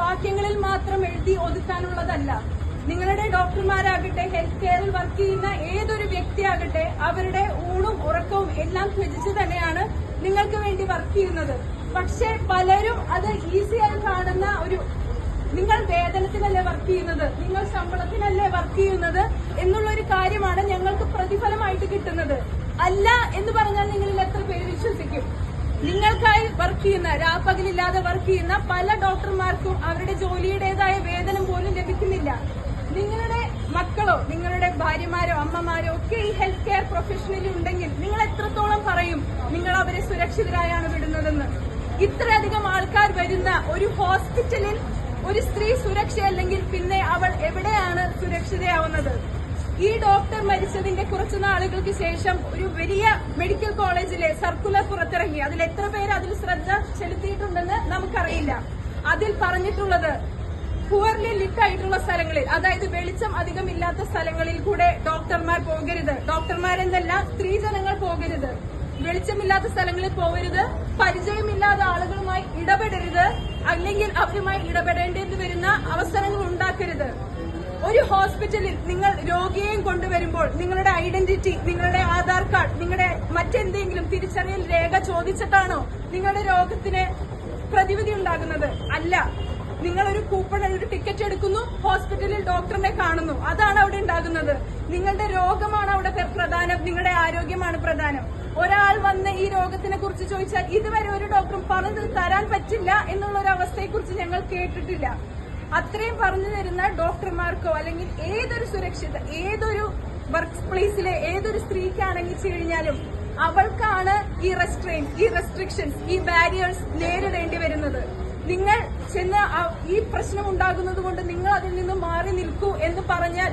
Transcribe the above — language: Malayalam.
വാക്യങ്ങളിൽ മാത്രം എഴുതി ഒതുക്കാനുള്ളതല്ല. നിങ്ങളുടെ ഡോക്ടർമാരാകട്ടെ, ഹെൽത്ത് കെയറിൽ വർക്ക് ചെയ്യുന്ന ഏതൊരു വ്യക്തിയാകട്ടെ, അവരുടെ ഊണും ഉറക്കവും എല്ലാം ത്യജിച്ച് തന്നെയാണ് നിങ്ങൾക്ക് വേണ്ടി വർക്ക് ചെയ്യുന്നത്. പക്ഷെ പലരും അത് ഈസിയായി കാണുന്ന നിങ്ങൾ വേതനത്തിനല്ലേ വർക്ക് ചെയ്യുന്നത്, നിങ്ങൾ ശമ്പളത്തിനല്ലേ വർക്ക് ചെയ്യുന്നത് എന്നുള്ളൊരു കാര്യമാണ് ഞങ്ങൾക്ക് പ്രതിഫലമായിട്ട് കിട്ടുന്നത്. അല്ല എന്ന് പറഞ്ഞാൽ നിങ്ങളിൽ എത്ര പേര് വിശ്വസിക്കും? നിങ്ങൾക്കായി വർക്ക് ചെയ്യുന്ന, രാപ്പകലില്ലാതെ വർക്ക് ചെയ്യുന്ന പല ഡോക്ടർമാർക്കും അവരുടെ ജോലിയുടേതായ വേതനം പോലും ലഭിക്കുന്നില്ല. നിങ്ങളുടെ മക്കളോ നിങ്ങളുടെ ഭാര്യമാരോ അമ്മമാരോ ഒക്കെ ഈ ഹെൽത്ത് കെയർ പ്രൊഫഷനിൽ ഉണ്ടെങ്കിൽ നിങ്ങൾ എത്രത്തോളം പറയും നിങ്ങൾ അവരെ സുരക്ഷിതരായാണ് വിടുന്നതെന്ന്? ഇത്രയധികം ആൾക്കാർ വരുന്ന ഒരു ഹോസ്പിറ്റലിൽ ഒരു സ്ത്രീ സുരക്ഷയല്ലെങ്കിൽ പിന്നെ അവൾ എവിടെയാണ് സുരക്ഷിതയാവുന്നത്? ഈ ഡോക്ടർ മരിച്ചതിന്റെ കുറച്ചു നാളുകൾക്ക് ശേഷം ഒരു വലിയ മെഡിക്കൽ കോളേജിലെ സർക്കുലർ പുറത്തിറങ്ങി. അതിൽ എത്ര പേര് അതിൽ ശ്രദ്ധ ചെലുത്തിയിട്ടുണ്ടെന്ന് നമുക്കറിയില്ല. അതിൽ പറഞ്ഞിട്ടുള്ളത് പുവർലി ലിറ്റ് ആയിട്ടുള്ള സ്ഥലങ്ങളിൽ, അതായത് വെളിച്ചം അധികമില്ലാത്ത സ്ഥലങ്ങളിൽ കൂടെ ഡോക്ടർമാർ പോകരുത്. ഡോക്ടർമാരെന്നല്ല, സ്ത്രീജനങ്ങൾ പോകരുത്. വെളിച്ചമില്ലാത്ത സ്ഥലങ്ങളിൽ പോകരുത്, പരിചയമില്ലാത്ത ആളുകളുമായി ഇടപെടരുത്, അല്ലെങ്കിൽ അവരുമായി ഇടപെടേണ്ടി വരുന്ന അവസരങ്ങൾ ഉണ്ടാക്കരുത്. ഒരു ഹോസ്പിറ്റലിൽ നിങ്ങൾ രോഗിയെയും കൊണ്ടുവരുമ്പോൾ നിങ്ങളുടെ ഐഡന്റിറ്റി, നിങ്ങളുടെ ആധാർ കാർഡ്, നിങ്ങളുടെ മറ്റെന്തെങ്കിലും തിരിച്ചറിയൽ രേഖ ചോദിച്ചിട്ടാണോ നിങ്ങളുടെ രോഗത്തിന് പ്രതിവിധി ഉണ്ടാകുന്നത്? അല്ല. നിങ്ങൾ ഒരു കൂപ്പൺ, ഒരു ടിക്കറ്റ് എടുക്കുന്നു, ഹോസ്പിറ്റലിൽ ഡോക്ടറിനെ കാണുന്നു, അതാണ് അവിടെ ഉണ്ടാകുന്നത്. നിങ്ങളുടെ രോഗമാണ് അവിടെ പ്രധാനം, നിങ്ങളുടെ ആരോഗ്യമാണ് പ്രധാനം. ഒരാൾ വന്ന് ഈ രോഗത്തിനെ കുറിച്ച് ചോദിച്ചാൽ ഇതുവരെ ഒരു ഡോക്ടറും പറഞ്ഞു തരാൻ പറ്റില്ല എന്നുള്ള ഒരു അവസ്ഥയെക്കുറിച്ച് ഞങ്ങൾ കേട്ടിട്ടില്ല. അത്രയും പറഞ്ഞു തരുന്ന ഡോക്ടർമാർക്കോ അല്ലെങ്കിൽ ഏതൊരു വർക്ക് പ്ലേസിലെ ഏതൊരു സ്ത്രീക്കാണെങ്കിൽ കഴിഞ്ഞാലും അവൾക്കാണ് ഈ റെസ്ട്രിക്ഷൻസ്, ഈ ബാരിയേഴ്സ് നേരിടേണ്ടി വരുന്നത്. നിങ്ങൾ ചെന്ന് ഈ പ്രശ്നം ഉണ്ടാകുന്നത് കൊണ്ട് നിങ്ങൾ അതിൽ നിന്ന് മാറി നിൽക്കൂ എന്ന് പറഞ്ഞാൽ